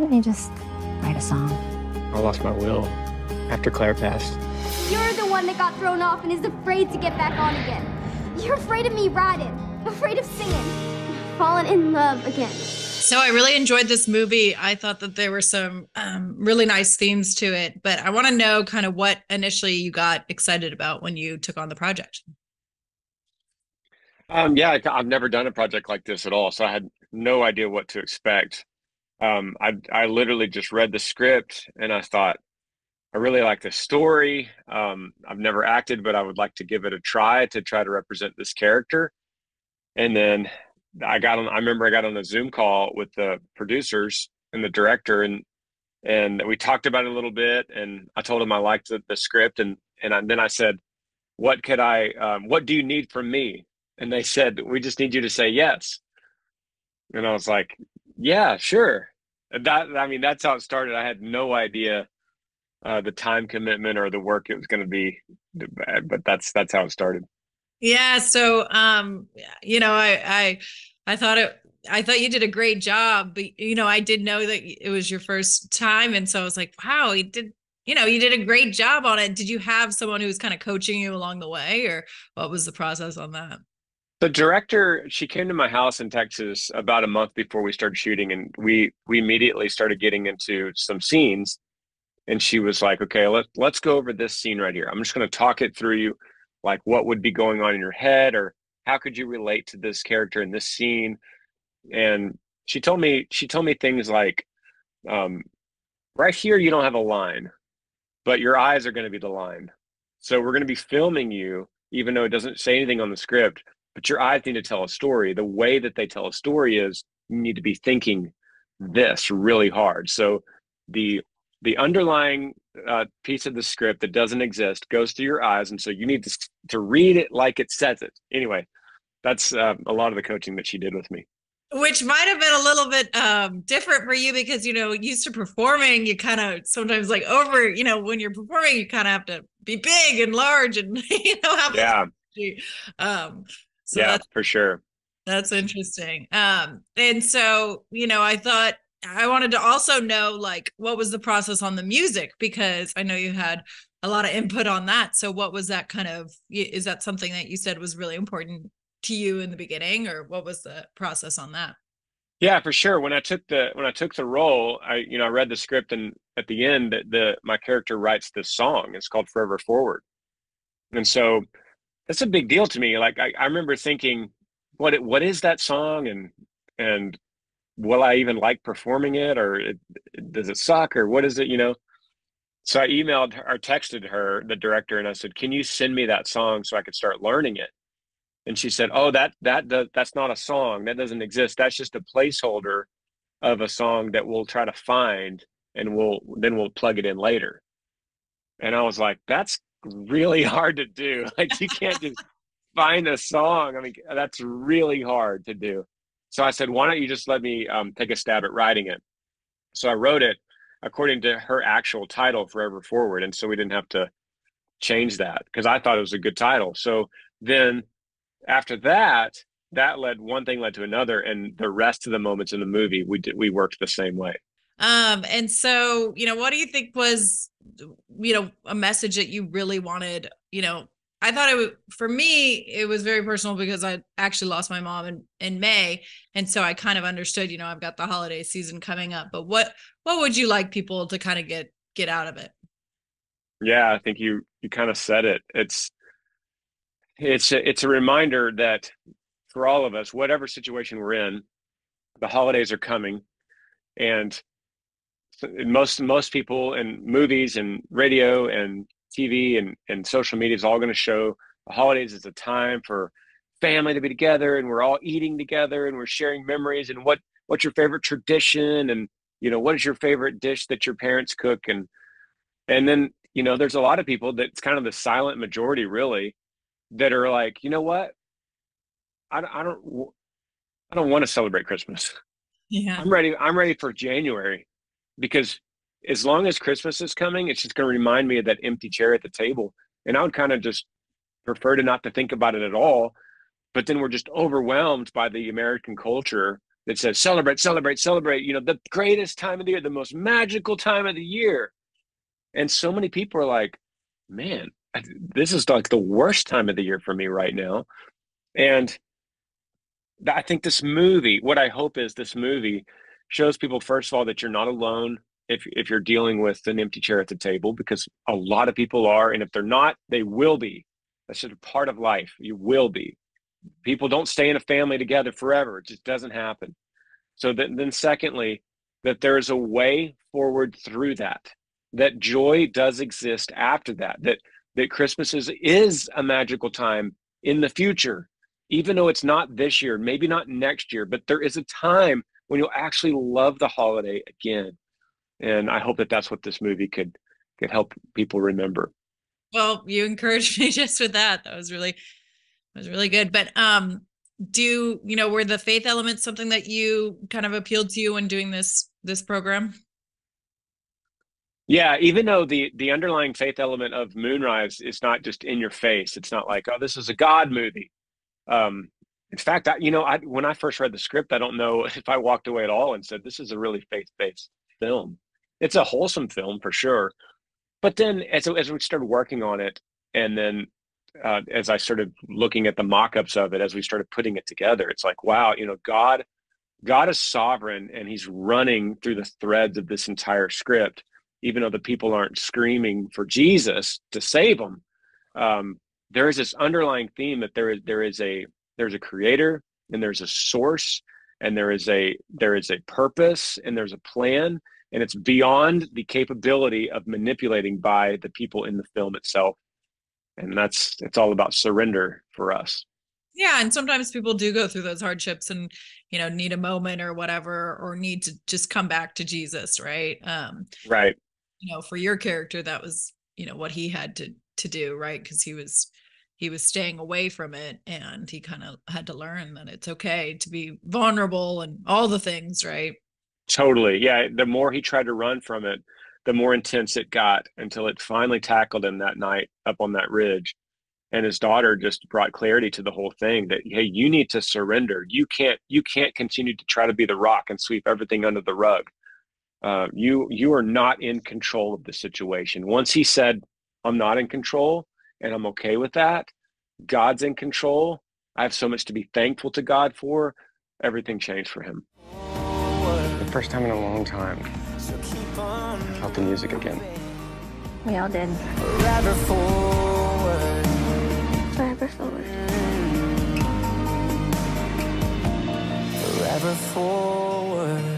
didn't you just write a song? I lost my will after Claire passed. You're the one that got thrown off and is afraid to get back on again. You're afraid of me riding, afraid of singing, falling in love again. So I really enjoyed this movie. I thought that there were some really nice themes to it, but I want to know kind of what initially you got excited about when you took on the project. Yeah, I've never done a project like this at all, so I had no idea what to expect. I literally just read the script and I thought, I really like the story. I've never acted, but I would like to give it a try to represent this character. And then I remember I got on a Zoom call with the producers and the director, and we talked about it a little bit, and I told him I liked the script, then I said, what do you need from me? And they said, we just need you to say yes. And I was like, yeah, sure. That's how it started. I had no idea the time commitment or the work it was going to be, but that's how it started. Yeah. So, I thought you did a great job, but I did know that it was your first time. And so I was like, wow, you did a great job on it. Did you have someone who was kind of coaching you along the way, or what was the process on that? The director, she came to my house in Texas about a month before we started shooting, and we immediately started getting into some scenes. And she was like, okay, let's go over this scene right here. I'm just going to talk it through you, like what would be going on in your head, or how could you relate to this character in this scene? And she told me things like, right here, you don't have a line, but your eyes are going to be the line. So we're going to be filming you, even though it doesn't say anything on the script, but your eyes need to tell a story. The way that they tell a story is you need to be thinking this really hard. So the underlying piece of the script that doesn't exist goes through your eyes, and so you need to read it like it says it. Anyway, that's a lot of the coaching that she did with me. Which might have been a little bit different for you because, used to performing, you kind of sometimes like when you're performing, you kind of have to be big and large and, have yeah. So yeah, for sure. That's interesting. And so, I thought I wanted to also know, like, what was the process on the music? Because I know you had a lot of input on that. So what was that is that something that you said was really important to you in the beginning, or what was the process on that? Yeah, for sure. When I took the role, I read the script, and at the end, my character writes this song. It's called Forever Forward. And so that's a big deal to me. Like I remember thinking, what is that song, and will I even like performing it, or does it suck, or what is it, So I emailed her or texted her, the director, and I said, can you send me that song so I could start learning it? And she said, oh, that's not a song. That doesn't exist. That's just a placeholder of a song that we'll try to find, and we'll plug it in later. And I was like, that's really hard to do. Like, you can't just find a song. I mean, that's really hard to do. So I said, why don't you just let me take a stab at writing it? So I wrote it according to her actual title, Forever Forward. And so we didn't have to change that because I thought it was a good title. So then after that, one thing led to another. And the rest of the moments in the movie, we worked the same way. And so, what do you think was, a message that you really wanted? I thought for me, it was very personal because I actually lost my mom in May. And so I kind of understood, I've got the holiday season coming up, but what would you like people to kind of get out of it? Yeah, I think you kind of said it. It's a reminder that for all of us, whatever situation we're in, the holidays are coming, and most people in movies and radio and TV and social media is all going to show the holidays as a time for family to be together, and we're all eating together, and we're sharing memories, and what's your favorite tradition, and what is your favorite dish that your parents cook, and then there's a lot of people that's kind of the silent majority really that are like, you know what, I don't want to celebrate Christmas. Yeah, I'm ready for January, because as long as Christmas is coming, it's just going to remind me of that empty chair at the table. And I would kind of just prefer to not to think about it at all. But then we're just overwhelmed by the American culture that says celebrate, celebrate, celebrate, you know, the greatest time of the year, the most magical time of the year. And so many people are like, man, this is like the worst time of the year for me right now. And I think this movie, what I hope is this movie shows people, first of all, that you're not alone if you're dealing with an empty chair at the table, because a lot of people are. And if they're not, they will be. That's just a part of life. You will be. People don't stay in a family together forever. It just doesn't happen. So then secondly, that there is a way forward through that, that joy does exist after that, that Christmas is a magical time in the future, even though it's not this year, maybe not next year, but there is a time when you'll actually love the holiday again. And I hope that that's what this movie could help people remember. Well, you encouraged me just with that. That was really good. But were the faith elements something that you kind of appealed to you when doing this program? Yeah, even though the underlying faith element of Moonrise is not just in your face. It's not like, oh, this is a God movie. In fact, when I first read the script, I don't know if I walked away at all and said, this is a really faith-based film. It's a wholesome film for sure. But then as we started working on it, and then as I started looking at the mock-ups of it, as we started putting it together, it's like, wow, God is sovereign, and he's running through the threads of this entire script, even though the people aren't screaming for Jesus to save them. There is this underlying theme that there's a creator, and there's a source, and there is a purpose, and there's a plan, and it's beyond the capability of manipulating by the people in the film itself. And it's all about surrender for us. Yeah. And sometimes people do go through those hardships and, need a moment or whatever, or need to just come back to Jesus. Right. Right. For your character, that was, what he had to do. Right. Because he was staying away from it, and he kind of had to learn that it's okay to be vulnerable and all the things. Right. Totally. Yeah. The more he tried to run from it, the more intense it got, until it finally tackled him that night up on that ridge. And his daughter just brought clarity to the whole thing, that, hey, you need to surrender. You can't continue to try to be the rock and sweep everything under the rug. You are not in control of the situation. Once he said, I'm not in control, and I'm okay with that, God's in control, I have so much to be thankful to God for, everything changed for him. The first time in a long time, I felt the music again. We all did. Forever forward. Forever forward. Forever forward.